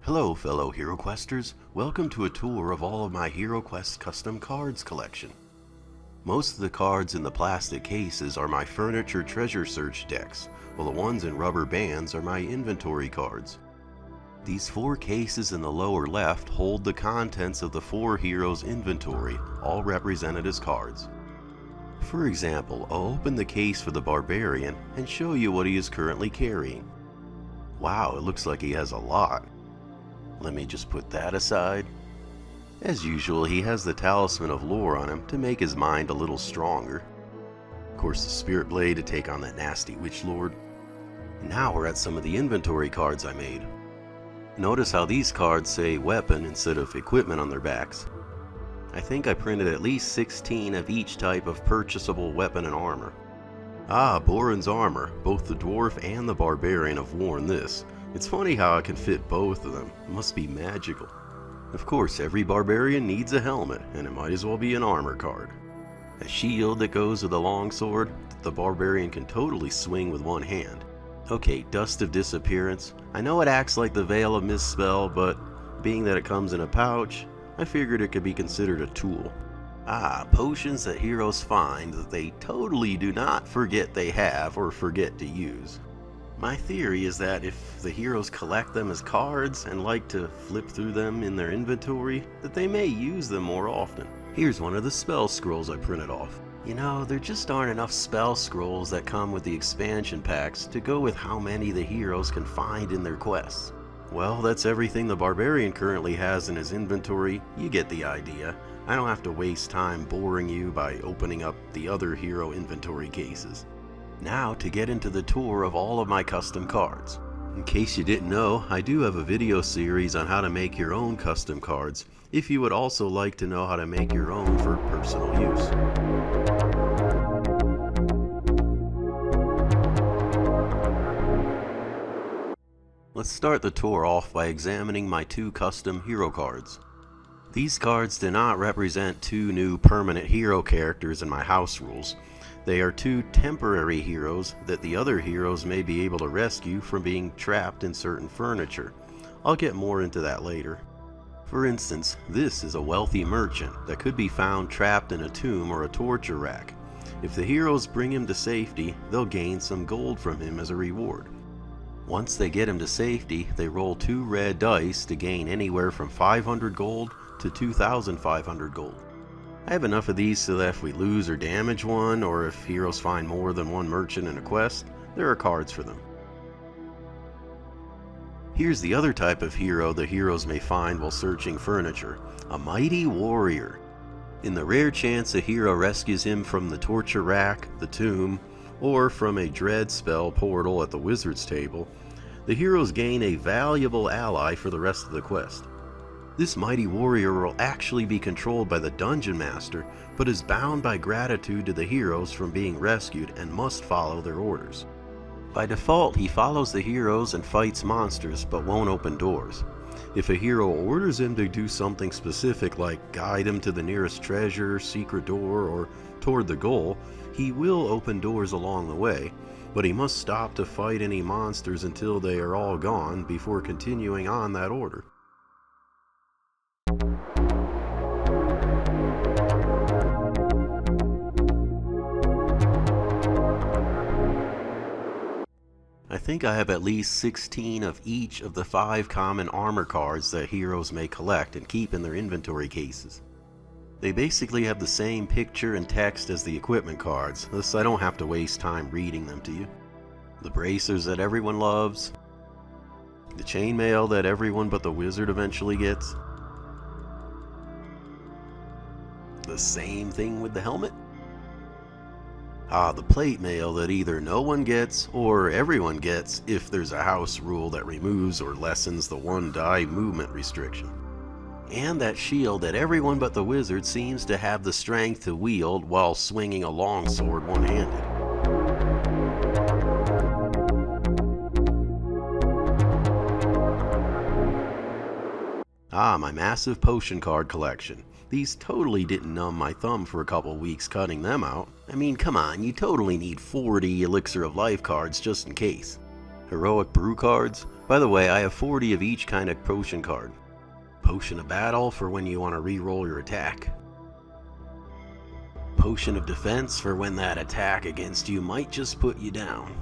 Hello fellow HeroQuesters, welcome to a tour of all of my HeroQuest custom cards collection. Most of the cards in the plastic cases are my furniture treasure search decks, while the ones in rubber bands are my inventory cards. These 4 cases in the lower left hold the contents of the 4 heroes' inventory, all represented as cards. For example, I'll open the case for the Barbarian and show you what he is currently carrying. Wow, it looks like he has a lot. Let me just put that aside. As usual, he has the Talisman of Lore on him to make his mind a little stronger. Of course, the Spirit Blade to take on that nasty Witch Lord. Now we're at some of the inventory cards I made. Notice how these cards say weapon instead of equipment on their backs. I think I printed at least 16 of each type of purchasable weapon and armor. Ah, Borin's armor. Both the Dwarf and the Barbarian have worn this. It's funny how I can fit both of them. It must be magical. Of course, every Barbarian needs a helmet, and it might as well be an armor card. A shield that goes with a longsword that the Barbarian can totally swing with one hand. Okay, Dust of Disappearance. I know it acts like the Veil of Misspell, but being that it comes in a pouch, I figured it could be considered a tool. Ah, potions that heroes find that they totally do not forget they have or forget to use. My theory is that if the heroes collect them as cards and like to flip through them in their inventory, that they may use them more often. Here's one of the spell scrolls I printed off. You know, there just aren't enough spell scrolls that come with the expansion packs to go with how many the heroes can find in their quests. Well, that's everything the Barbarian currently has in his inventory. You get the idea. I don't have to waste time boring you by opening up the other hero inventory cases. Now to get into the tour of all of my custom cards. In case you didn't know, I do have a video series on how to make your own custom cards, if you would also like to know how to make your own for personal use. Let's start the tour off by examining my 2 custom hero cards. These cards do not represent 2 new permanent hero characters in my house rules. They are 2 temporary heroes that the other heroes may be able to rescue from being trapped in certain furniture. I'll get more into that later. For instance, this is a wealthy merchant that could be found trapped in a tomb or a torture rack. If the heroes bring him to safety, they'll gain some gold from him as a reward. Once they get him to safety, they roll 2 red dice to gain anywhere from 500 gold to 2,500 gold. I have enough of these so that if we lose or damage one, or if heroes find more than one merchant in a quest, there are cards for them. Here's the other type of hero the heroes may find while searching furniture, a mighty warrior. In the rare chance a hero rescues him from the torture rack, the tomb, or from a dread spell portal at the wizard's table, the heroes gain a valuable ally for the rest of the quest. This mighty warrior will actually be controlled by the dungeon master, but is bound by gratitude to the heroes from being rescued and must follow their orders. By default, he follows the heroes and fights monsters, but won't open doors. If a hero orders him to do something specific like guide him to the nearest treasure, secret door, or toward the goal, he will open doors along the way, but he must stop to fight any monsters until they are all gone before continuing on that order. I think I have at least 16 of each of the 5 common armor cards that heroes may collect and keep in their inventory cases. They basically have the same picture and text as the equipment cards, thus I don't have to waste time reading them to you. The bracers that everyone loves, the chainmail that everyone but the wizard eventually gets, the same thing with the helmet. Ah, the plate mail that either no one gets or everyone gets if there's a house rule that removes or lessens the 1 die movement restriction. And that shield that everyone but the wizard seems to have the strength to wield while swinging a longsword one-handed. Ah, my massive potion card collection. These totally didn't numb my thumb for a couple weeks cutting them out. I mean, come on, you totally need 40 Elixir of Life cards just in case. Heroic brew cards. By the way, I have 40 of each kind of potion card. Potion of battle for when you want to re-roll your attack. Potion of defense for when that attack against you might just put you down.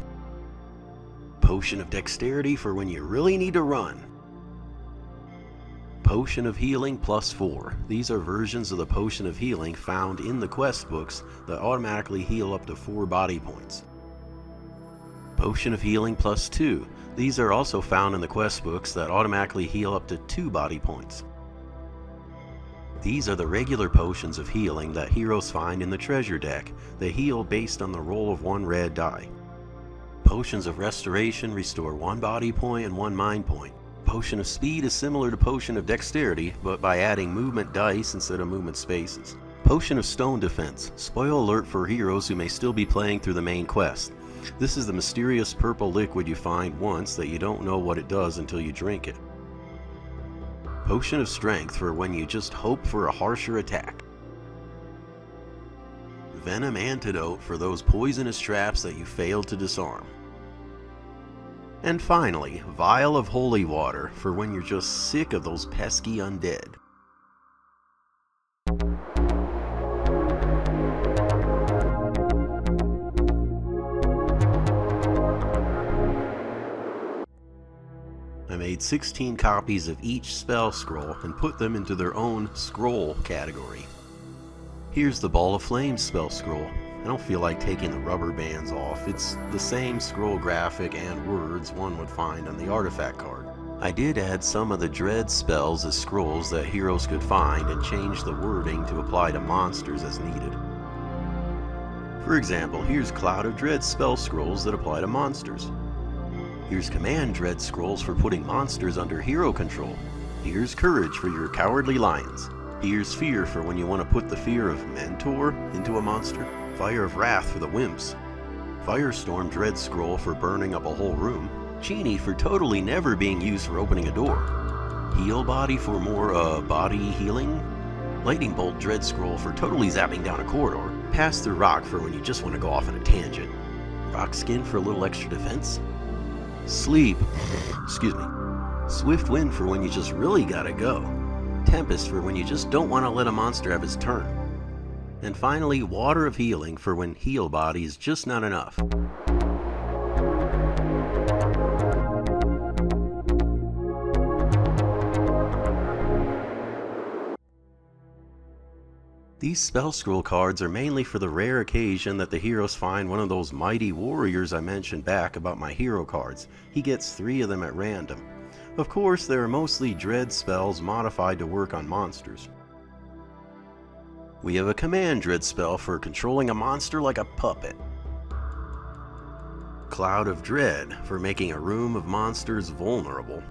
Potion of dexterity for when you really need to run. Potion of healing +4. These are versions of the potion of healing found in the quest books that automatically heal up to 4 body points. Potion of healing +2. These are also found in the quest books that automatically heal up to 2 body points. These are the regular potions of healing that heroes find in the treasure deck. They heal based on the roll of 1 red die. Potions of restoration restore 1 body point and 1 mind point. Potion of speed is similar to potion of dexterity, but by adding movement dice instead of movement spaces. Potion of stone defense. Spoil alert for heroes who may still be playing through the main quest. This is the mysterious purple liquid you find once that you don't know what it does until you drink it. Potion of strength for when you just hope for a harsher attack. Venom antidote for those poisonous traps that you failed to disarm. And finally, vial of holy water for when you're just sick of those pesky undead. I made 16 copies of each spell scroll and put them into their own scroll category. Here's the Ball of Flames spell scroll. I don't feel like taking the rubber bands off. It's the same scroll graphic and words one would find on the artifact card. I did add some of the dread spells as scrolls that heroes could find and change the wording to apply to monsters as needed. For example, here's Cloud of Dread spell scrolls that apply to monsters. Here's Command Dread scrolls for putting monsters under hero control. Here's Courage for your cowardly lions. Here's Fear for when you want to put the fear of Mentor into a monster. Fire of Wrath for the wimps. Firestorm Dread scroll for burning up a whole room. Genie for totally never being used for opening a door. Heal Body for more body healing. Lightning Bolt Dread scroll for totally zapping down a corridor. Pass Through Rock for when you just want to go off on a tangent. Rock Skin for a little extra defense. Swift Wind for when you just really gotta go. Tempest for when you just don't want to let a monster have his turn. And finally, Water of Healing for when Heal Body is just not enough. These spell scroll cards are mainly for the rare occasion that the heroes find one of those mighty warriors I mentioned back about my hero cards. He gets 3 of them at random. Of course, they are mostly dread spells modified to work on monsters. We have a Command Dread spell for controlling a monster like a puppet. Cloud of Dread for making a room of monsters vulnerable.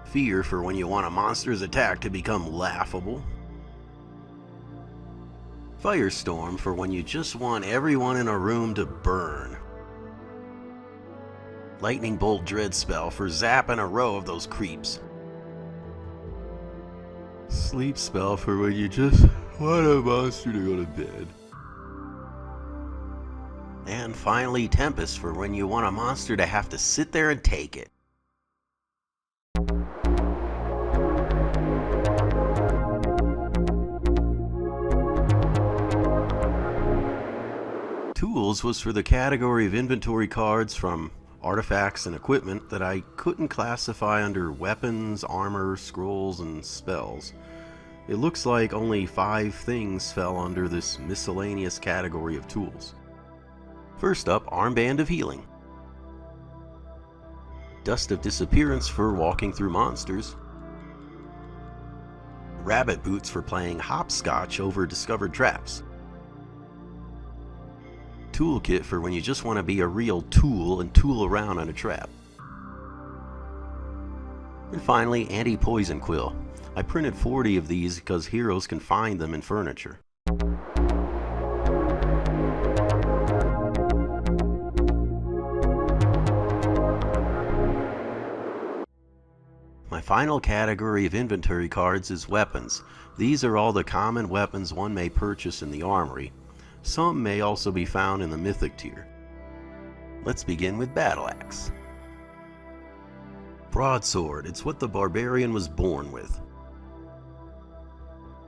Fear for when you want a monster's attack to become laughable. Firestorm for when you just want everyone in a room to burn. Lightning Bolt Dread spell for zapping a row of those creeps. Sleep spell for when you just want a monster to go to bed. And finally, Tempest for when you want a monster to have to sit there and take it. Tools was for the category of inventory cards from artifacts and equipment that I couldn't classify under weapons, armor, scrolls, and spells. It looks like only 5 things fell under this miscellaneous category of tools. First up, Armband of Healing. Dust of Disappearance for walking through monsters. Rabbit Boots for playing hopscotch over discovered traps. Toolkit for when you just want to be a real tool and tool around on a trap. And finally, Anti-Poison Quill. I printed 40 of these because heroes can find them in furniture. My final category of inventory cards is weapons. These are all the common weapons one may purchase in the armory. Some may also be found in the mythic tier. Let's begin with Battle Axe. Broadsword, it's what the barbarian was born with.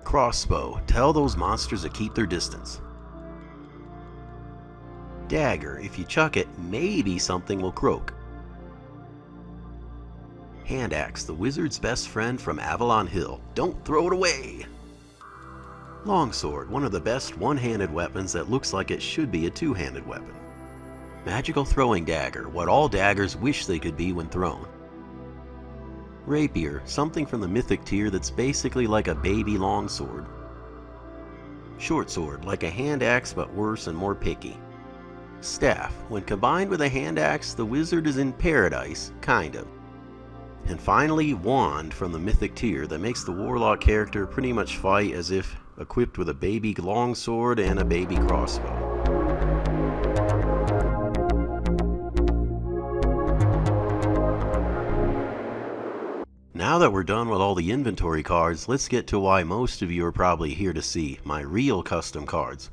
Crossbow, tell those monsters to keep their distance. Dagger, if you chuck it, maybe something will croak. Hand axe, the wizard's best friend from Avalon Hill. Don't throw it away! Longsword, one of the best one-handed weapons that looks like it should be a two-handed weapon. Magical throwing dagger, what all daggers wish they could be when thrown. Rapier, something from the mythic tier that's basically like a baby longsword. Short sword, like a hand axe but worse and more picky. Staff, when combined with a hand axe, the wizard is in paradise, kind of. And finally, wand from the mythic tier that makes the warlock character pretty much fight as if equipped with a baby longsword and a baby crossbow. Now that we're done with all the inventory cards, let's get to why most of you are probably here to see, my real custom cards.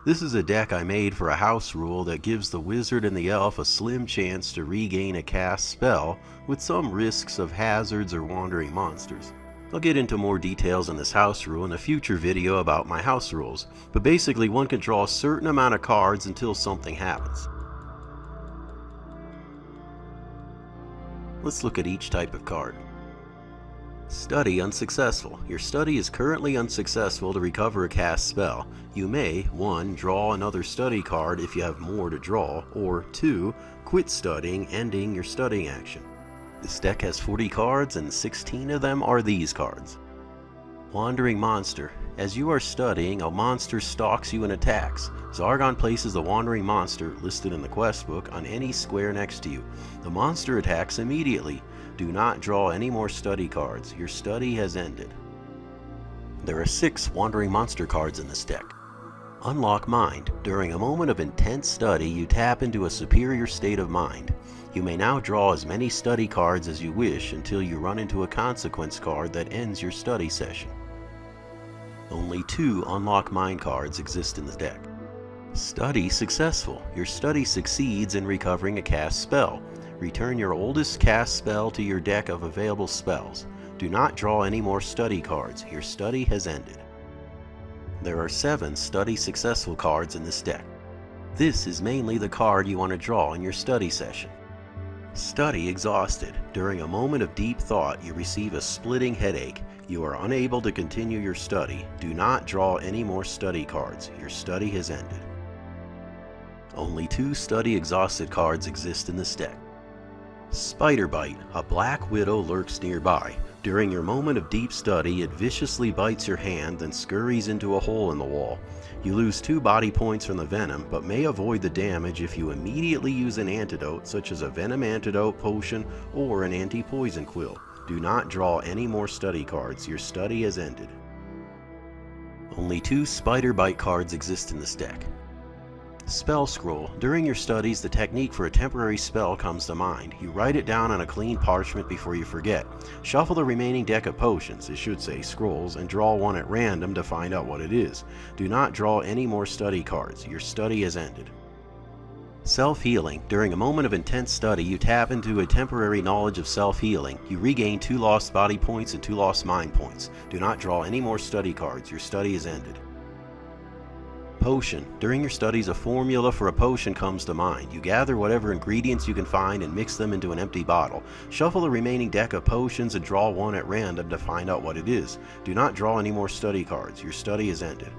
This is a deck I made for a house rule that gives the wizard and the elf a slim chance to regain a cast spell with some risks of hazards or wandering monsters. I'll get into more details on this house rule in a future video about my house rules, but basically one can draw a certain amount of cards until something happens. Let's look at each type of card. Study unsuccessful. Your study is currently unsuccessful to recover a cast spell. You may, 1. Draw another study card if you have more to draw, or 2. Quit studying, ending your studying action. This deck has 40 cards and 16 of them are these cards. Wandering Monster. As you are studying, a monster stalks you and attacks. Zargon places the Wandering Monster, listed in the quest book, on any square next to you. The monster attacks immediately. Do not draw any more study cards. Your study has ended. There are 6 Wandering Monster cards in this deck. Unlock Mind. During a moment of intense study, you tap into a superior state of mind. You may now draw as many study cards as you wish until you run into a consequence card that ends your study session. Only 2 Unlock Mind cards exist in the deck. Study Successful. Your study succeeds in recovering a cast spell. Return your oldest cast spell to your deck of available spells. Do not draw any more study cards. Your study has ended. There are 7 Study Successful cards in this deck. This is mainly the card you want to draw in your study session. Study Exhausted. During a moment of deep thought, you receive a splitting headache. You are unable to continue your study. Do not draw any more study cards. Your study has ended. Only 2 Study Exhausted cards exist in this deck. Spider Bite. A black widow lurks nearby. During your moment of deep study, it viciously bites your hand and scurries into a hole in the wall. You lose 2 body points from the venom, but may avoid the damage if you immediately use an antidote such as a venom antidote potion or an anti-poison quill. Do not draw any more study cards. Your study has ended. Only 2 Spider Bite cards exist in this deck. Spell Scroll. During your studies, the technique for a temporary spell comes to mind. You write it down on a clean parchment before you forget. Shuffle the remaining deck of potions, it should say scrolls, and draw one at random to find out what it is. Do not draw any more study cards. Your study has ended. Self-Healing. During a moment of intense study, you tap into a temporary knowledge of self-healing. You regain 2 lost body points and 2 lost mind points. Do not draw any more study cards. Your study is ended. Potion. During your studies, a formula for a potion comes to mind. You gather whatever ingredients you can find and mix them into an empty bottle. Shuffle the remaining deck of potions and draw one at random to find out what it is. Do not draw any more study cards. Your study is ended.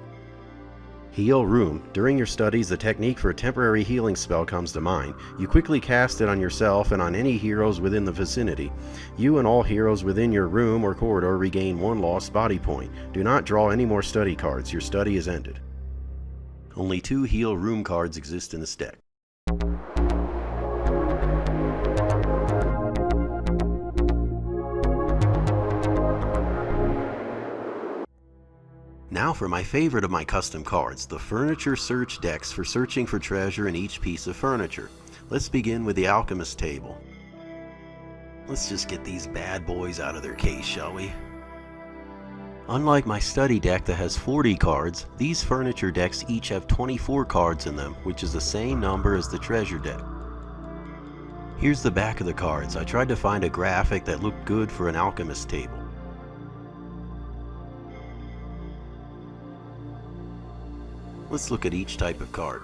Heal Room. During your studies, the technique for a temporary healing spell comes to mind. You quickly cast it on yourself and on any heroes within the vicinity. You and all heroes within your room or corridor regain 1 lost body point. Do not draw any more study cards. Your study is ended. Only 2 Heal Room cards exist in this deck. Now for my favorite of my custom cards, the Furniture Search decks for searching for treasure in each piece of furniture. Let's begin with the Alchemist table. Let's just get these bad boys out of their case, shall we? Unlike my study deck that has 40 cards, these furniture decks each have 24 cards in them, which is the same number as the treasure deck. Here's the back of the cards. I tried to find a graphic that looked good for an Alchemist table. Let's look at each type of card.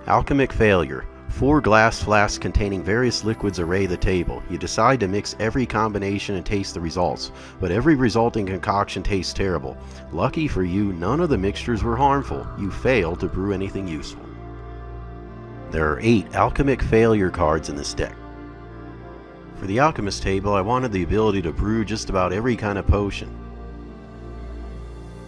Alchemic Failure. 4 glass flasks containing various liquids array the table. You decide to mix every combination and taste the results, but every resulting concoction tastes terrible. Lucky for you, none of the mixtures were harmful. You failed to brew anything useful. There are 8 Alchemic Failure cards in this deck. For the Alchemist table, I wanted the ability to brew just about every kind of potion.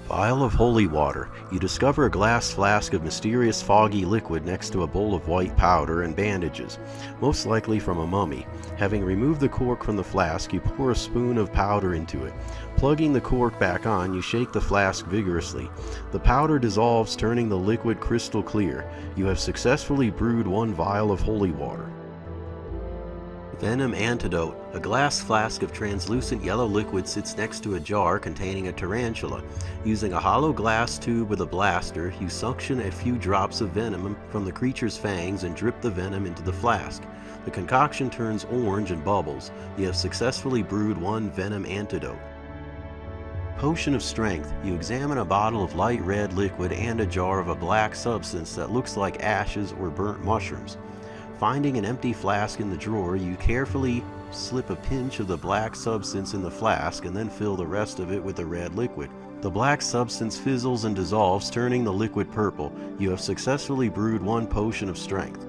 Vial of Holy Water. You discover a glass flask of mysterious foggy liquid next to a bowl of white powder and bandages, most likely from a mummy. Having removed the cork from the flask, you pour a spoon of powder into it. Plugging the cork back on, you shake the flask vigorously. The powder dissolves, turning the liquid crystal clear. You have successfully brewed 1 vial of holy water. Venom Antidote. A glass flask of translucent yellow liquid sits next to a jar containing a tarantula. Using a hollow glass tube with a blaster, you suction a few drops of venom from the creature's fangs and drip the venom into the flask. The concoction turns orange and bubbles. You have successfully brewed 1 Venom Antidote. Potion of Strength. You examine a bottle of light red liquid and a jar of a black substance that looks like ashes or burnt mushrooms. Finding an empty flask in the drawer, you carefully slip a pinch of the black substance in the flask and then fill the rest of it with the red liquid. The black substance fizzles and dissolves, turning the liquid purple. You have successfully brewed 1 Potion of Strength.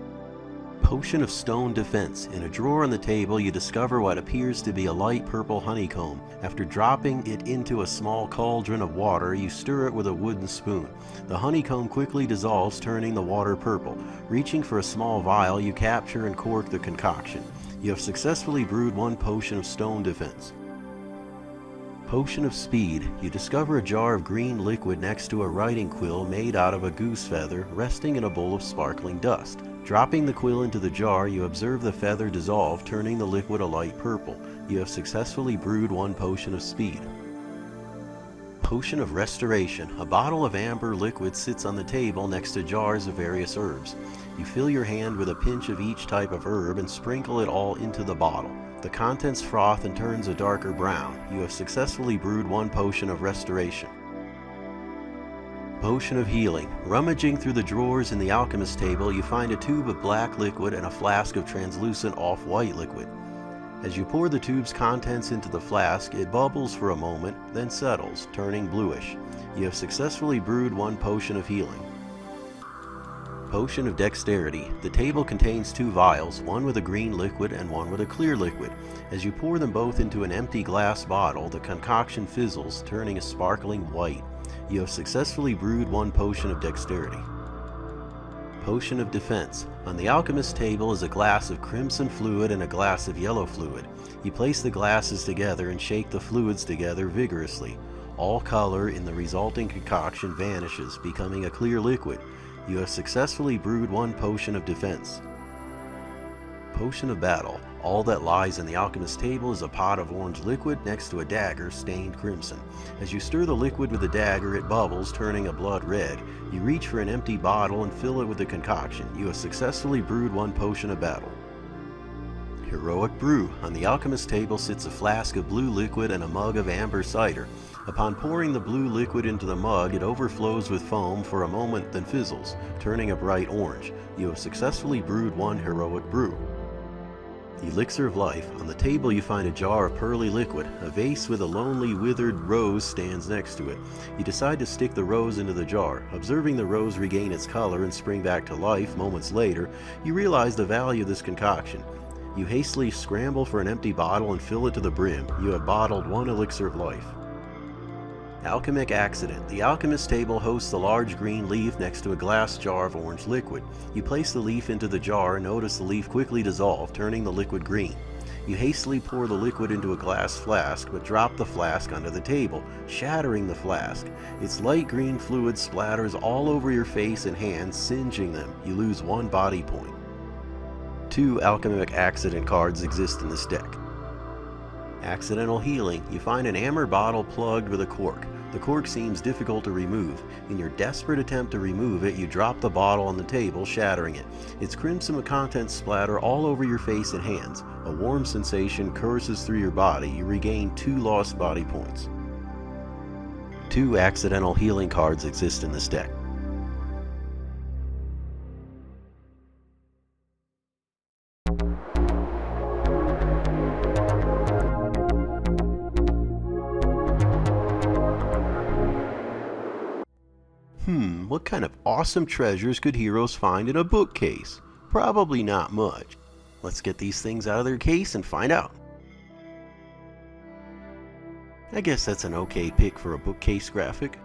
Potion of Stone Defense. In a drawer on the table, you discover what appears to be a light purple honeycomb. After dropping it into a small cauldron of water, you stir it with a wooden spoon. The honeycomb quickly dissolves, turning the water purple. Reaching for a small vial, you capture and cork the concoction. You have successfully brewed 1 Potion of Stone Defense. Potion of Speed. You discover a jar of green liquid next to a writing quill made out of a goose feather, resting in a bowl of sparkling dust. Dropping the quill into the jar, you observe the feather dissolve, turning the liquid a light purple. You have successfully brewed 1 Potion of Speed. Potion of Restoration. A bottle of amber liquid sits on the table next to jars of various herbs. You fill your hand with a pinch of each type of herb and sprinkle it all into the bottle. The contents froth and turns a darker brown. You have successfully brewed 1 Potion of Restoration. Potion of Healing. Rummaging through the drawers in the Alchemist table, you find a tube of black liquid and a flask of translucent off-white liquid. As you pour the tube's contents into the flask, it bubbles for a moment, then settles, turning bluish. You have successfully brewed 1 Potion of Healing. Potion of Dexterity. The table contains 2 vials, one with a green liquid and one with a clear liquid. As you pour them both into an empty glass bottle, the concoction fizzles, turning a sparkling white. You have successfully brewed 1 Potion of Dexterity. Potion of Defense. On the Alchemist table is a glass of crimson fluid and a glass of yellow fluid. You place the glasses together and shake the fluids together vigorously. All color in the resulting concoction vanishes, becoming a clear liquid. You have successfully brewed 1 Potion of Defense. Potion of Battle. All that lies in the Alchemist table is a pot of orange liquid next to a dagger stained crimson. As you stir the liquid with the dagger, it bubbles, turning a blood red. You reach for an empty bottle and fill it with the concoction. You have successfully brewed 1 Potion of Battle. Heroic Brew. On the Alchemist table sits a flask of blue liquid and a mug of amber cider. Upon pouring the blue liquid into the mug, it overflows with foam for a moment, then fizzles, turning a bright orange. You have successfully brewed 1 Heroic Brew. Elixir of Life. On the table you find a jar of pearly liquid. A vase with a lonely withered rose stands next to it. You decide to stick the rose into the jar. Observing the rose regain its color and spring back to life moments later, you realize the value of this concoction. You hastily scramble for an empty bottle and fill it to the brim. You have bottled 1 Elixir of Life. Alchemic Accident. The Alchemist table hosts a large green leaf next to a glass jar of orange liquid. You place the leaf into the jar and notice the leaf quickly dissolve, turning the liquid green. You hastily pour the liquid into a glass flask, but drop the flask onto the table, shattering the flask. Its light green fluid splatters all over your face and hands, singeing them. You lose 1 body point. 2 Alchemic Accident cards exist in this deck. Accidental Healing. You find an amber bottle plugged with a cork. The cork seems difficult to remove. In your desperate attempt to remove it, you drop the bottle on the table, shattering it. Its crimson contents splatter all over your face and hands. A warm sensation courses through your body. You regain 2 lost body points. 2 accidental healing cards exist in this deck. What kind of awesome treasures could heroes find in a bookcase? Probably not much. Let's get these things out of their case and find out. I guess that's an okay pick for a bookcase graphic.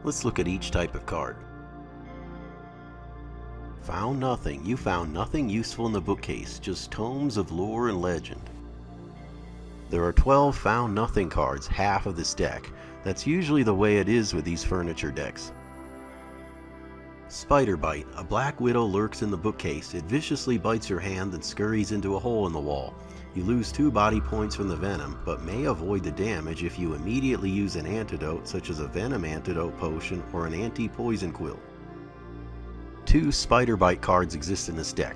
Let's look at each type of card. Found nothing. You found nothing useful in the bookcase, just tomes of lore and legend. There are 12 found nothing cards, half of this deck. That's usually the way it is with these furniture decks. Spider Bite. A black widow lurks in the bookcase. It viciously bites your hand and scurries into a hole in the wall. You lose 2 body points from the venom, but may avoid the damage if you immediately use an antidote such as a venom antidote potion or an anti-poison quill. 2 Spider Bite cards exist in this deck.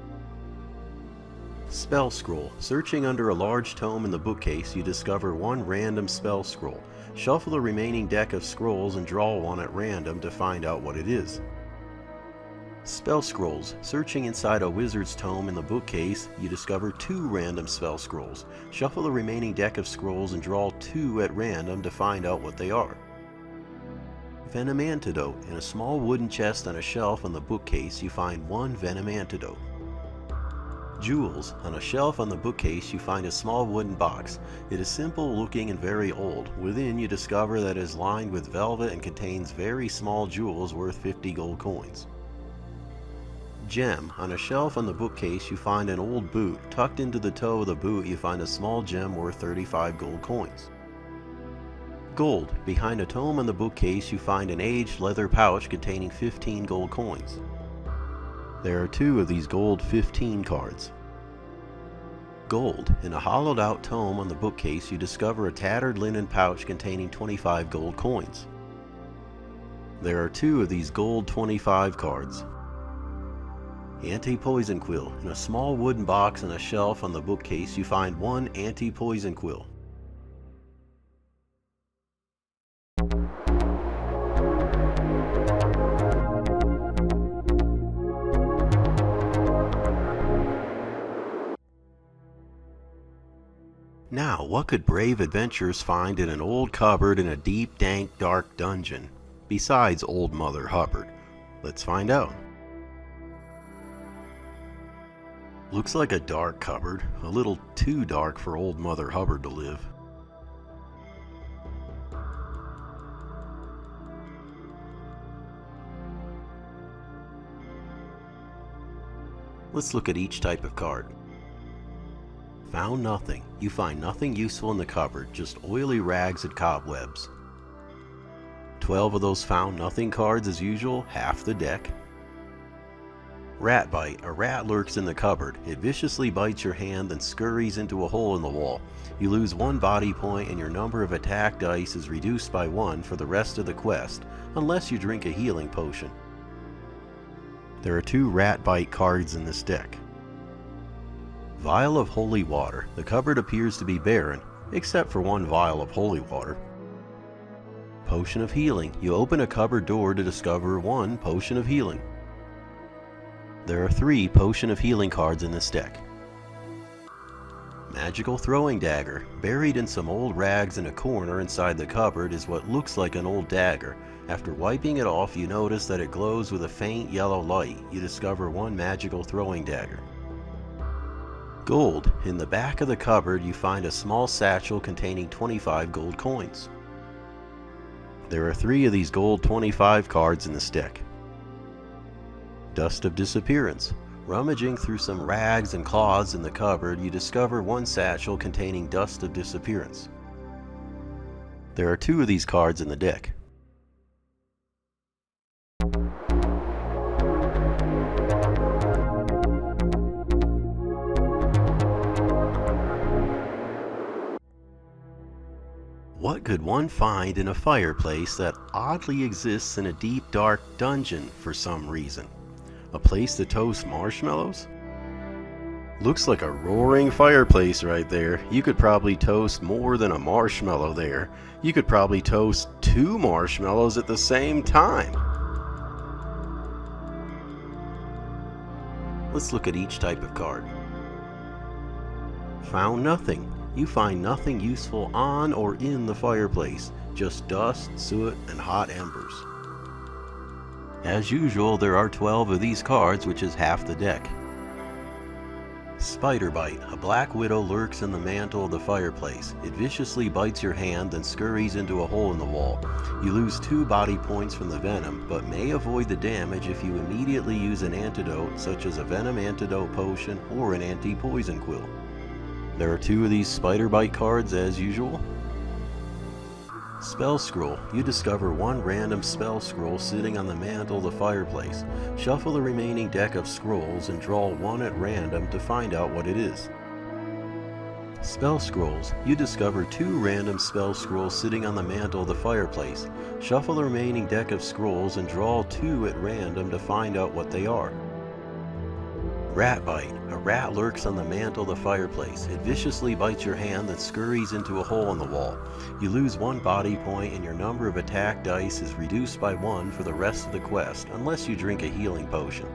Spell Scroll. Searching under a large tome in the bookcase, you discover 1 random spell scroll. Shuffle the remaining deck of scrolls and draw one at random to find out what it is. Spell Scrolls. Searching inside a wizard's tome in the bookcase, you discover 2 random spell scrolls. Shuffle the remaining deck of scrolls and draw 2 at random to find out what they are. Venom Antidote. In a small wooden chest on a shelf on the bookcase, you find 1 Venom Antidote. Jewels. On a shelf on the bookcase, you find a small wooden box. It is simple looking and very old. Within, you discover that it is lined with velvet and contains very small jewels worth 50 gold coins. Gem. On a shelf on the bookcase, you find an old boot. Tucked into the toe of the boot, you find a small gem worth 35 gold coins. Gold. Behind a tome on the bookcase, you find an aged leather pouch containing 15 gold coins. There are 2 of these gold 15 cards. Gold. In a hollowed out tome on the bookcase, you discover a tattered linen pouch containing 25 gold coins. There are 2 of these gold 25 cards. Anti-poison quill. In a small wooden box on a shelf on the bookcase, you find 1 anti-poison quill. Now, what could brave adventurers find in an old cupboard in a deep, dank, dark dungeon, besides Old Mother Hubbard? Let's find out. Looks like a dark cupboard, a little too dark for Old Mother Hubbard to live. Let's look at each type of card. Found nothing. You find nothing useful in the cupboard, just oily rags and cobwebs. 12 of those found nothing cards as usual, half the deck. Rat Bite. A rat lurks in the cupboard. It viciously bites your hand and scurries into a hole in the wall. You lose 1 body point and your number of attack dice is reduced by 1 for the rest of the quest, unless you drink a healing potion. There are 2 Rat Bite cards in this deck. Vial of Holy Water. The cupboard appears to be barren, except for 1 vial of holy water. Potion of Healing. You open a cupboard door to discover 1 Potion of Healing. There are 3 Potion of Healing cards in this deck. Magical Throwing Dagger. Buried in some old rags in a corner inside the cupboard is what looks like an old dagger. After wiping it off, you notice that it glows with a faint yellow light. You discover 1 Magical Throwing Dagger. Gold. In the back of the cupboard, you find a small satchel containing 25 gold coins. There are 3 of these gold 25 cards in this deck. Dust of Disappearance. Rummaging through some rags and cloths in the cupboard, you discover 1 satchel containing Dust of Disappearance. There are 2 of these cards in the deck. What could one find in a fireplace that oddly exists in a deep, dark dungeon for some reason? A place to toast marshmallows? Looks like a roaring fireplace right there. You could probably toast more than a marshmallow there. You could probably toast 2 marshmallows at the same time. Let's look at each type of card. Found nothing. You find nothing useful on or in the fireplace, just dust, soot, and hot embers. As usual, there are 12 of these cards, which is half the deck. Spider Bite. A black widow lurks in the mantle of the fireplace. It viciously bites your hand, then scurries into a hole in the wall. You lose 2 body points from the venom, but may avoid the damage if you immediately use an antidote, such as a venom antidote potion or an anti-poison quill. There are 2 of these Spider Bite cards as usual. Spell Scroll. You discover 1 random spell scroll sitting on the mantle of the fireplace. Shuffle the remaining deck of scrolls and draw 1 at random to find out what it is. Spell Scrolls. You discover 2 random spell scrolls sitting on the mantle of the fireplace. Shuffle the remaining deck of scrolls and draw 2 at random to find out what they are. Rat Bite. A rat lurks on the mantle of the fireplace. It viciously bites your hand then scurries into a hole in the wall. You lose 1 body point and your number of attack dice is reduced by 1 for the rest of the quest, unless you drink a healing potion.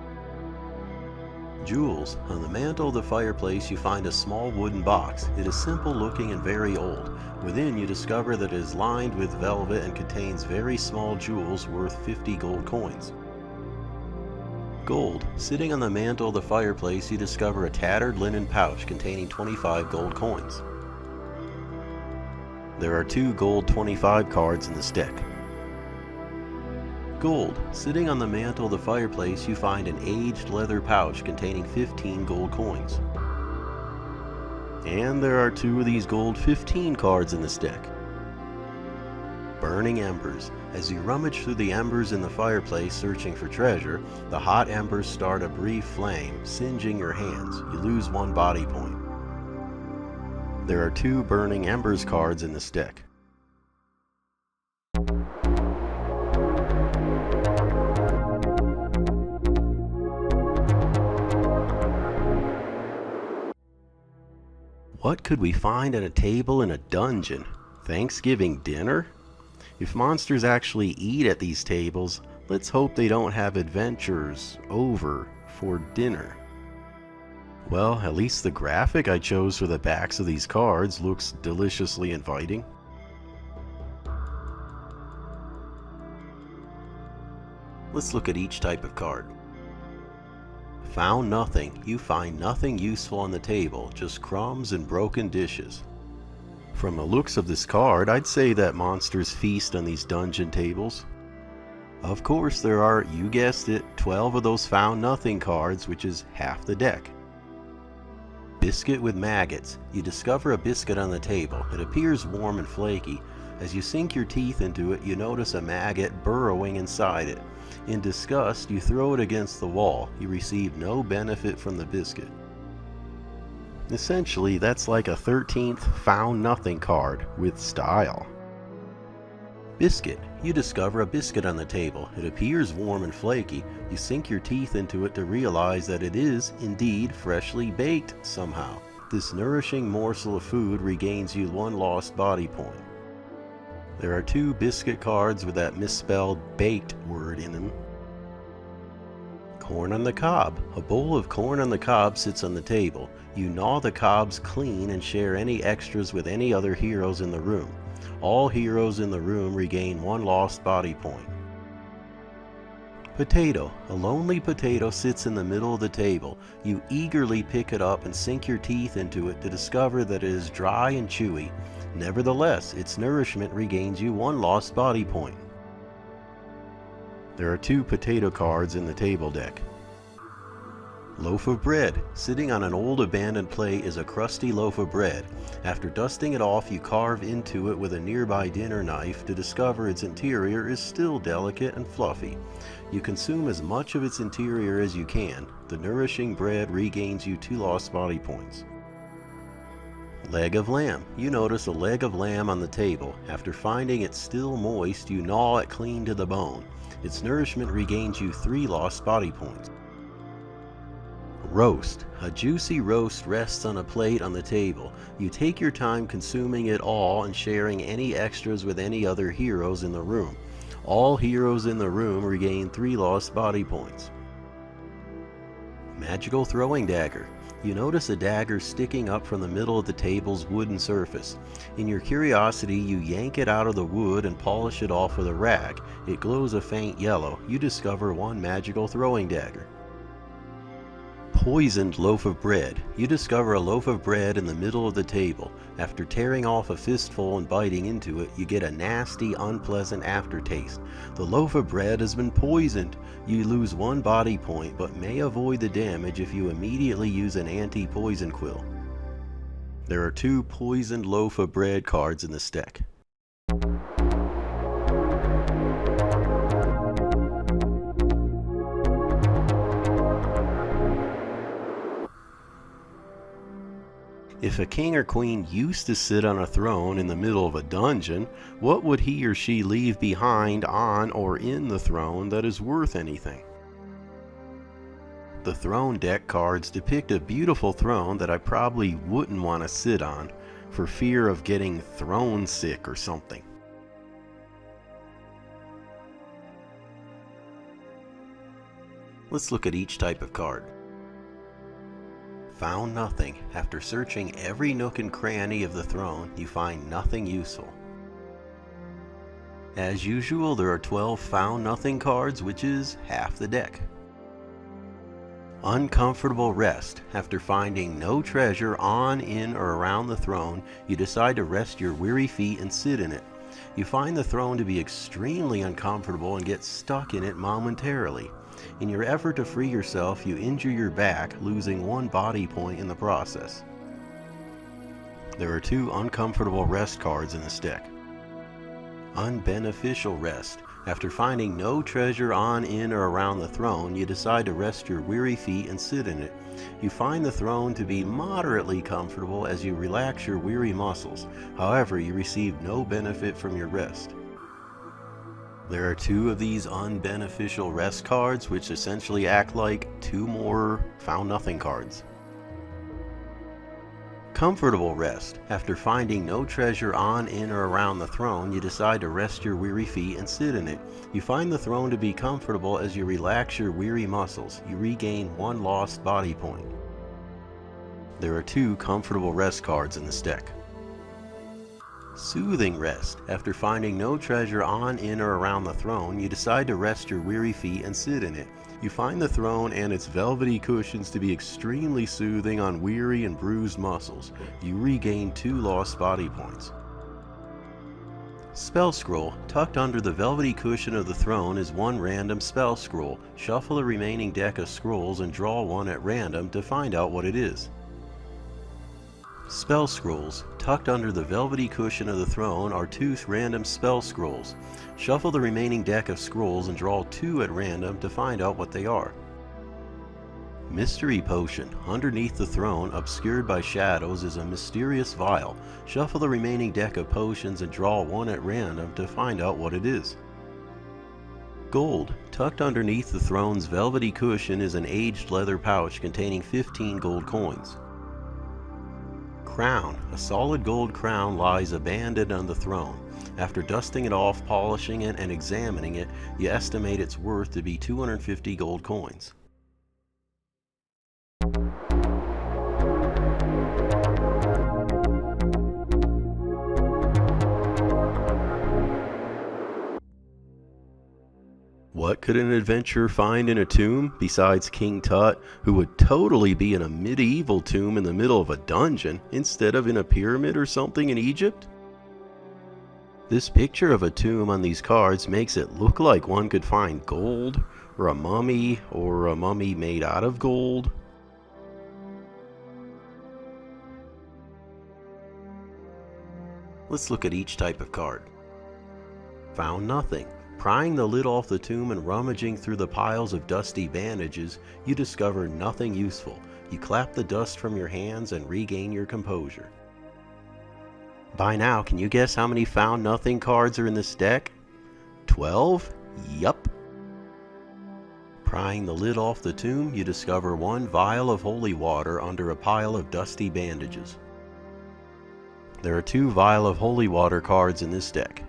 Jewels. On the mantle of the fireplace you find a small wooden box. It is simple looking and very old. Within you discover that it is lined with velvet and contains very small jewels worth 50 gold coins. Gold. Sitting on the mantle of the fireplace you discover a tattered linen pouch containing 25 gold coins. There are 2 gold 25 cards in this deck. Gold. Sitting on the mantle of the fireplace you find an aged leather pouch containing 15 gold coins. And there are 2 of these gold 15 cards in this deck. Burning Embers. As you rummage through the embers in the fireplace searching for treasure, the hot embers start a brief flame, singeing your hands. You lose 1 body point. There are 2 Burning Embers cards in this deck. What could we find at a table in a dungeon? Thanksgiving dinner? If monsters actually eat at these tables, let's hope they don't have adventures over for dinner. Well, at least the graphic I chose for the backs of these cards looks deliciously inviting. Let's look at each type of card. Found nothing. You find nothing useful on the table, just crumbs and broken dishes. From the looks of this card, I'd say that monsters feast on these dungeon tables. Of course, there are, you guessed it, 12 of those Found Nothing cards, which is half the deck. Biscuit with Maggots. You discover a biscuit on the table. It appears warm and flaky. As you sink your teeth into it, you notice a maggot burrowing inside it. In disgust, you throw it against the wall. You receive no benefit from the biscuit. Essentially, that's like a 13th Found Nothing card with style. Biscuit. You discover a biscuit on the table. It appears warm and flaky. You sink your teeth into it to realize that it is, indeed, freshly baked somehow. This nourishing morsel of food regains you 1 lost body point. There are 2 biscuit cards with that misspelled baked word in them. Corn on the cob. A bowl of corn on the cob sits on the table. You gnaw the cobs clean and share any extras with any other heroes in the room. All heroes in the room regain 1 lost body point. Potato. A lonely potato sits in the middle of the table. You eagerly pick it up and sink your teeth into it to discover that it is dry and chewy. Nevertheless, its nourishment regains you 1 lost body point. There are 2 potato cards in the table deck. Loaf of bread. Sitting on an old abandoned plate is a crusty loaf of bread. After dusting it off, you carve into it with a nearby dinner knife to discover its interior is still delicate and fluffy. You consume as much of its interior as you can. The nourishing bread regains you 2 lost body points. Leg of lamb. You notice a leg of lamb on the table. After finding it still moist, you gnaw it clean to the bone. Its nourishment regains you 3 lost body points. Roast. A juicy roast rests on a plate on the table. You take your time consuming it all and sharing any extras with any other heroes in the room. All heroes in the room regain 3 lost body points. Magical throwing dagger. You notice a dagger sticking up from the middle of the table's wooden surface. In your curiosity, you yank it out of the wood and polish it off with a rag. It glows a faint yellow. You discover 1 magical throwing dagger. Poisoned loaf of bread. You discover a loaf of bread in the middle of the table. After tearing off a fistful and biting into it, you get a nasty, unpleasant aftertaste. The loaf of bread has been poisoned. You lose 1 body point, but may avoid the damage if you immediately use an anti-poison quill. There are 2 poisoned loaf of bread cards in this deck. If a king or queen used to sit on a throne in the middle of a dungeon, what would he or she leave behind on or in the throne that is worth anything? The throne deck cards depict a beautiful throne that I probably wouldn't want to sit on for fear of getting throne sick or something. Let's look at each type of card. Found nothing. After searching every nook and cranny of the throne, you find nothing useful. As usual, there are 12 found nothing cards, which is half the deck. Uncomfortable rest. After finding no treasure on, in, or around the throne, you decide to rest your weary feet and sit in it. You find the throne to be extremely uncomfortable and get stuck in it momentarily. In your effort to free yourself, you injure your back, losing 1 body point in the process. There are 2 uncomfortable rest cards in this deck. Unbeneficial rest. After finding no treasure on, in, or around the throne, you decide to rest your weary feet and sit in it. You find the throne to be moderately comfortable as you relax your weary muscles. However, you receive no benefit from your rest. There are 2 of these unbeneficial rest cards, which essentially act like 2 more found nothing cards. Comfortable rest. After finding no treasure on, in, or around the throne, you decide to rest your weary feet and sit in it. You find the throne to be comfortable as you relax your weary muscles. You regain 1 lost body point. There are 2 comfortable rest cards in this deck. Soothing rest. After finding no treasure on, in, or around the throne, you decide to rest your weary feet and sit in it. You find the throne and its velvety cushions to be extremely soothing on weary and bruised muscles. You regain 2 lost body points. Spell scroll. Tucked under the velvety cushion of the throne is 1 random spell scroll. Shuffle the remaining deck of scrolls and draw 1 at random to find out what it is. Spell scrolls. Tucked under the velvety cushion of the throne are 2 random spell scrolls. Shuffle the remaining deck of scrolls and draw 2 at random to find out what they are. Mystery potion. Underneath the throne, obscured by shadows, is a mysterious vial. Shuffle the remaining deck of potions and draw 1 at random to find out what it is. Gold. Tucked underneath the throne's velvety cushion is an aged leather pouch containing 15 gold coins. Crown. A solid gold crown lies abandoned on the throne. After dusting it off, polishing it, and examining it, you estimate its worth to be 250 gold coins. What could an adventurer find in a tomb besides King Tut, who would totally be in a medieval tomb in the middle of a dungeon instead of in a pyramid or something in Egypt? This picture of a tomb on these cards makes it look like one could find gold, or a mummy made out of gold. Let's look at each type of card. Found nothing. Prying the lid off the tomb and rummaging through the piles of dusty bandages, you discover nothing useful. You clap the dust from your hands and regain your composure. By now, can you guess how many Found Nothing cards are in this deck? 12? Yup. Prying the lid off the tomb, you discover one vial of holy water under a pile of dusty bandages. There are 2 vial of holy water cards in this deck.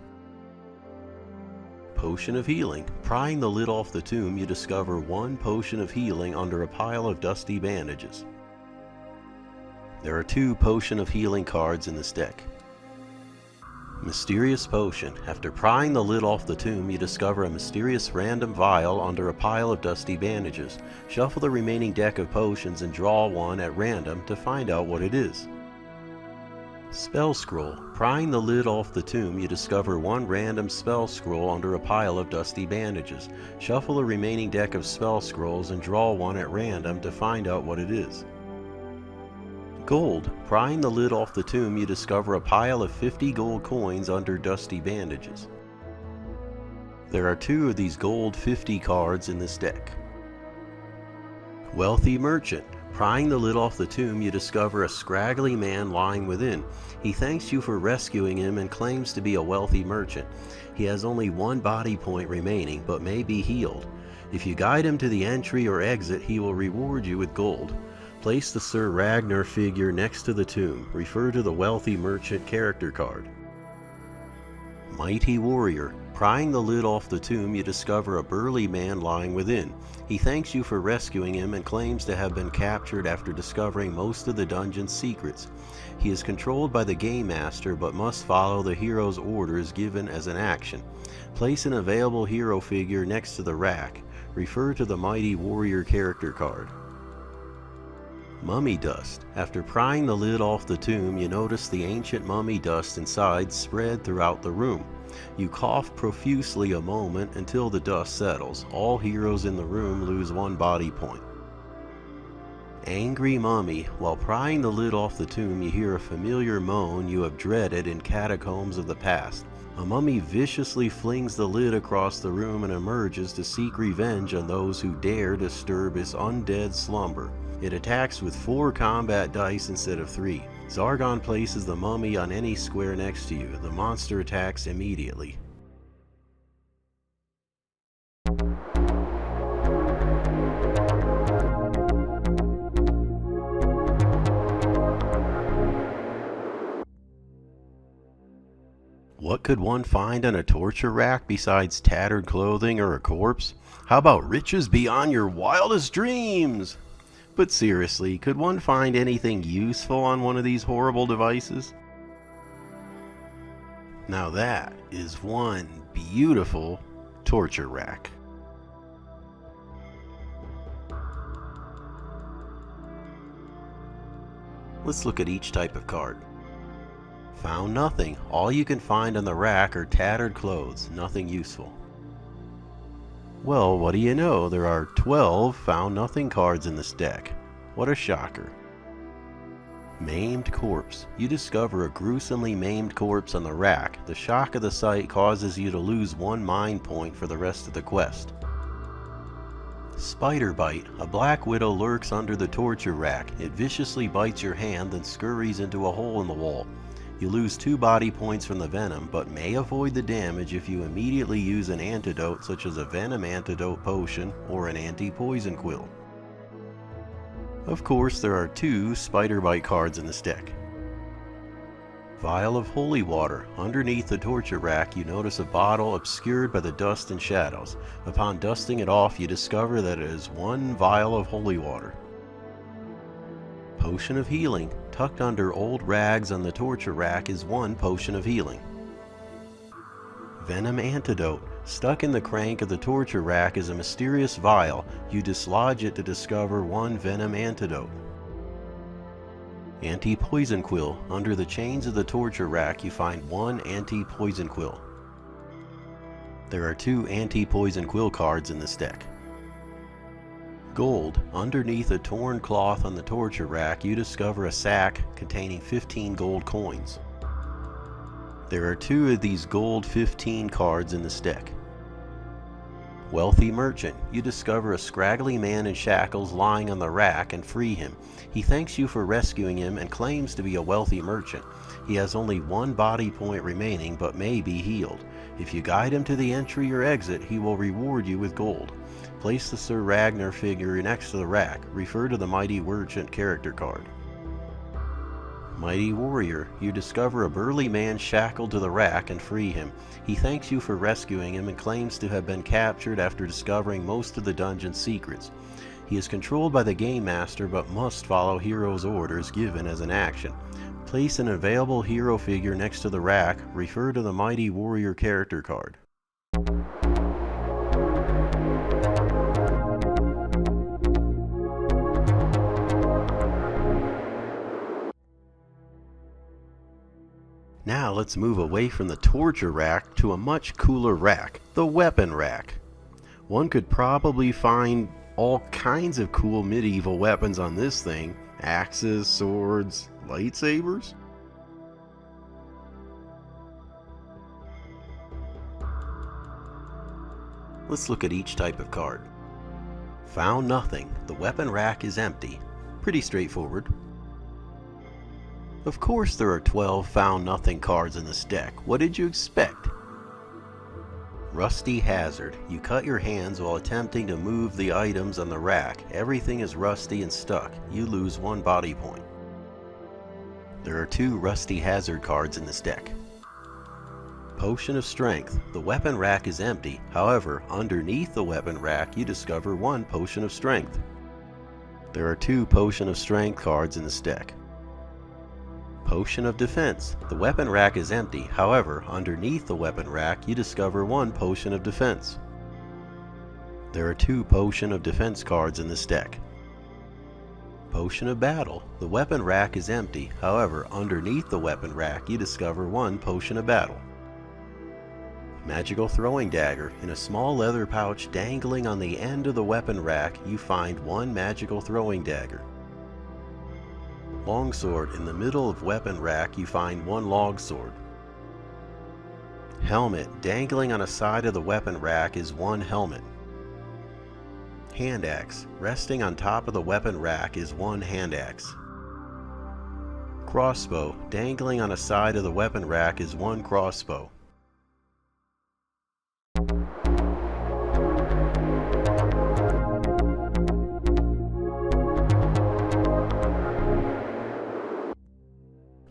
Potion of healing. Prying the lid off the tomb, you discover 1 potion of healing under a pile of dusty bandages. There are 2 potion of healing cards in this deck. Mysterious potion. After prying the lid off the tomb, you discover a mysterious random vial under a pile of dusty bandages. Shuffle the remaining deck of potions and draw one at random to find out what it is. Spell scroll. Prying the lid off the tomb, you discover 1 random spell scroll under a pile of dusty bandages. Shuffle the remaining deck of spell scrolls and draw one at random to find out what it is. Gold. Prying the lid off the tomb, you discover a pile of 50 gold coins under dusty bandages. There are 2 of these gold 50 cards in this deck. Wealthy merchant. Prying the lid off the tomb, you discover a scraggly man lying within. He thanks you for rescuing him and claims to be a wealthy merchant. He has only 1 body point remaining, but may be healed. If you guide him to the entry or exit, he will reward you with gold. Place the Sir Ragnar figure next to the tomb. Refer to the wealthy merchant character card. Mighty warrior. Prying the lid off the tomb, you discover a burly man lying within. He thanks you for rescuing him and claims to have been captured after discovering most of the dungeon's secrets. He is controlled by the Game Master but must follow the hero's orders given as an action. Place an available hero figure next to the rack. Refer to the Mighty Warrior character card. Mummy dust. After prying the lid off the tomb, you notice the ancient mummy dust inside spread throughout the room. You cough profusely a moment until the dust settles. All heroes in the room lose 1 body point. Angry mummy. While prying the lid off the tomb, you hear a familiar moan you have dreaded in catacombs of the past. A mummy viciously flings the lid across the room and emerges to seek revenge on those who dare disturb its undead slumber. It attacks with 4 combat dice instead of 3. Zargon places the mummy on any square next to you. The monster attacks immediately. What could one find on a torture rack besides tattered clothing or a corpse? How about riches beyond your wildest dreams? But seriously, could one find anything useful on one of these horrible devices? Now that is one beautiful torture rack. Let's look at each type of card. Found nothing. All you can find on the rack are tattered clothes, nothing useful. Well, what do you know? There are 12 Found Nothing cards in this deck. What a shocker. Maimed corpse. You discover a gruesomely maimed corpse on the rack. The shock of the sight causes you to lose 1 mind point for the rest of the quest. Spider bite. A black widow lurks under the torture rack. It viciously bites your hand then scurries into a hole in the wall. You lose 2 body points from the venom, but may avoid the damage if you immediately use an antidote such as a venom antidote potion or an anti-poison quill. Of course, there are 2 spider bite cards in this deck. Vial of holy water. Underneath the torture rack, you notice a bottle obscured by the dust and shadows. Upon dusting it off, you discover that it is 1 vial of holy water. Potion of healing. Tucked under old rags on the torture rack is 1 potion of healing. Venom antidote. Stuck in the crank of the torture rack is a mysterious vial. You dislodge it to discover 1 venom antidote. Anti-poison quill. Under the chains of the torture rack you find 1 anti-poison quill. There are 2 anti-poison quill cards in this deck. Gold. Underneath a torn cloth on the torture rack you discover a sack containing 15 gold coins. There are 2 of these gold 15 cards in this deck. Wealthy merchant. You discover a scraggly man in shackles lying on the rack and free him. He thanks you for rescuing him and claims to be a wealthy merchant. He has only one body point remaining but may be healed. If you guide him to the entry or exit, he will reward you with gold. Place the Sir Ragnar figure next to the rack. Refer to the Mighty Merchant character card. Mighty Warrior. You discover a burly man shackled to the rack and free him. He thanks you for rescuing him and claims to have been captured after discovering most of the dungeon's secrets. He is controlled by the Game Master but must follow hero's orders given as an action. Place an available hero figure next to the rack. Refer to the Mighty Warrior character card. Now let's move away from the torture rack to a much cooler rack, the weapon rack. One could probably find all kinds of cool medieval weapons on this thing. Axes, swords, lightsabers. Let's look at each type of card. Found nothing. The weapon rack is empty. Pretty straightforward. Of course there are 12 found nothing cards in this deck. What did you expect? Rusty Hazard. You cut your hands while attempting to move the items on the rack. Everything is rusty and stuck. You lose 1 body point. There are 2 Rusty Hazard cards in this deck. Potion of Strength. The weapon rack is empty. However, underneath the weapon rack you discover 1 Potion of Strength. There are 2 Potion of Strength cards in this deck. Potion of Defense. The weapon rack is empty. However, underneath the weapon rack you discover 1 Potion of Defense. There are 2 Potion of Defense cards in this deck. Potion of Battle. The weapon rack is empty. However, underneath the weapon rack you discover 1 Potion of Battle. Magical Throwing Dagger. In a small leather pouch dangling on the end of the weapon rack you find 1 Magical Throwing Dagger. Longsword. In the middle of weapon rack you find 1 longsword. Helmet. Dangling on a side of the weapon rack is 1 helmet. Hand axe. Resting on top of the weapon rack is 1 hand axe. Crossbow. Dangling on a side of the weapon rack is 1 crossbow.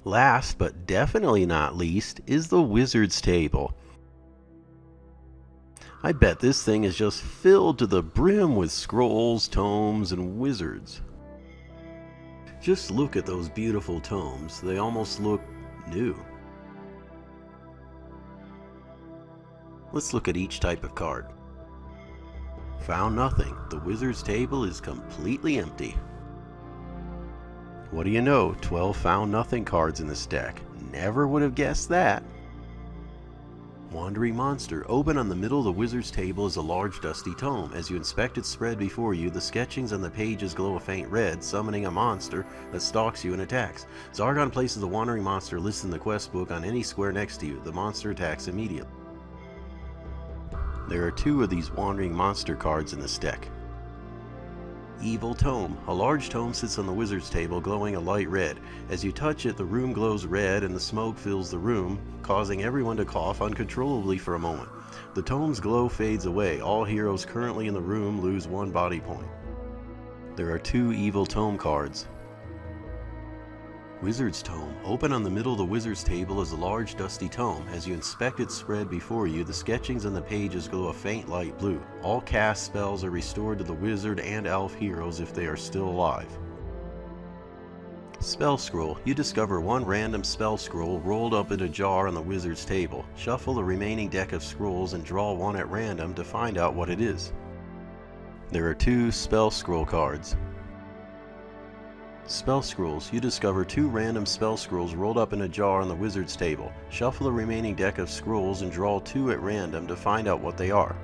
Last but definitely not least is the Wizard's Table. I bet this thing is just filled to the brim with scrolls, tomes, and wizards. Just look at those beautiful tomes. They almost look new. Let's look at each type of card. Found nothing. The Wizard's Table is completely empty. What do you know? 12 found nothing cards in this deck. Never would have guessed that. Wandering Monster. Open on the middle of the Wizard's Table is a large dusty tome. As you inspect its spread before you, the sketchings on the pages glow a faint red, summoning a monster that stalks you and attacks. Zargon places the Wandering Monster listed in the quest book on any square next to you. The monster attacks immediately. There are 2 of these Wandering Monster cards in this deck. Evil Tome. A large tome sits on the Wizard's Table glowing a light red. As you touch it, the room glows red and the smoke fills the room, causing everyone to cough uncontrollably for a moment. The tome's glow fades away. All heroes currently in the room lose 1 body point. There are 2 Evil Tome cards. Wizard's Tome. Open on the middle of the Wizard's Table is a large dusty tome. As you inspect its spread before you, the sketchings on the pages glow a faint light blue. All cast spells are restored to the wizard and elf heroes if they are still alive. Spell Scroll. You discover 1 random spell scroll rolled up in a jar on the Wizard's Table. Shuffle the remaining deck of scrolls and draw 1 at random to find out what it is. There are 2 Spell Scroll cards. Spell Scrolls. You discover 2 random spell scrolls rolled up in a jar on the Wizard's Table. Shuffle the remaining deck of scrolls and draw 2 at random to find out what they are.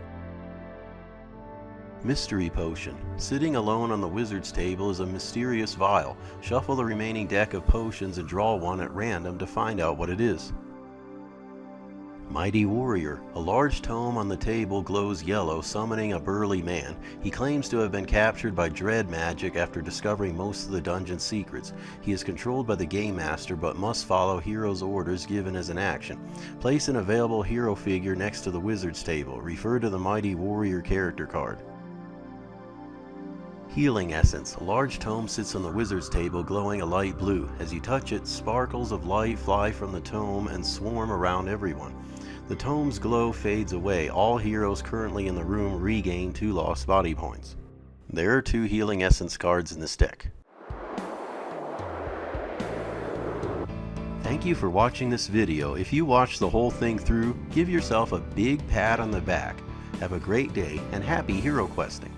Mystery Potion. Sitting alone on the Wizard's Table is a mysterious vial. Shuffle the remaining deck of potions and draw 1 at random to find out what it is. Mighty Warrior. A large tome on the table glows yellow, summoning a burly man. He claims to have been captured by dread magic after discovering most of the dungeon's secrets. He is controlled by the Game Master but must follow hero's orders given as an action. Place an available hero figure next to the wizard's table. Refer to the Mighty Warrior character card. Healing Essence. A large tome sits on the wizard's table glowing a light blue. As you touch it, sparkles of light fly from the tome and swarm around everyone. The tome's glow fades away. All heroes currently in the room regain 2 lost body points. There are 2 Healing Essence cards in this deck. Thank you for watching this video. If you watched the whole thing through, give yourself a big pat on the back. Have a great day and happy hero questing.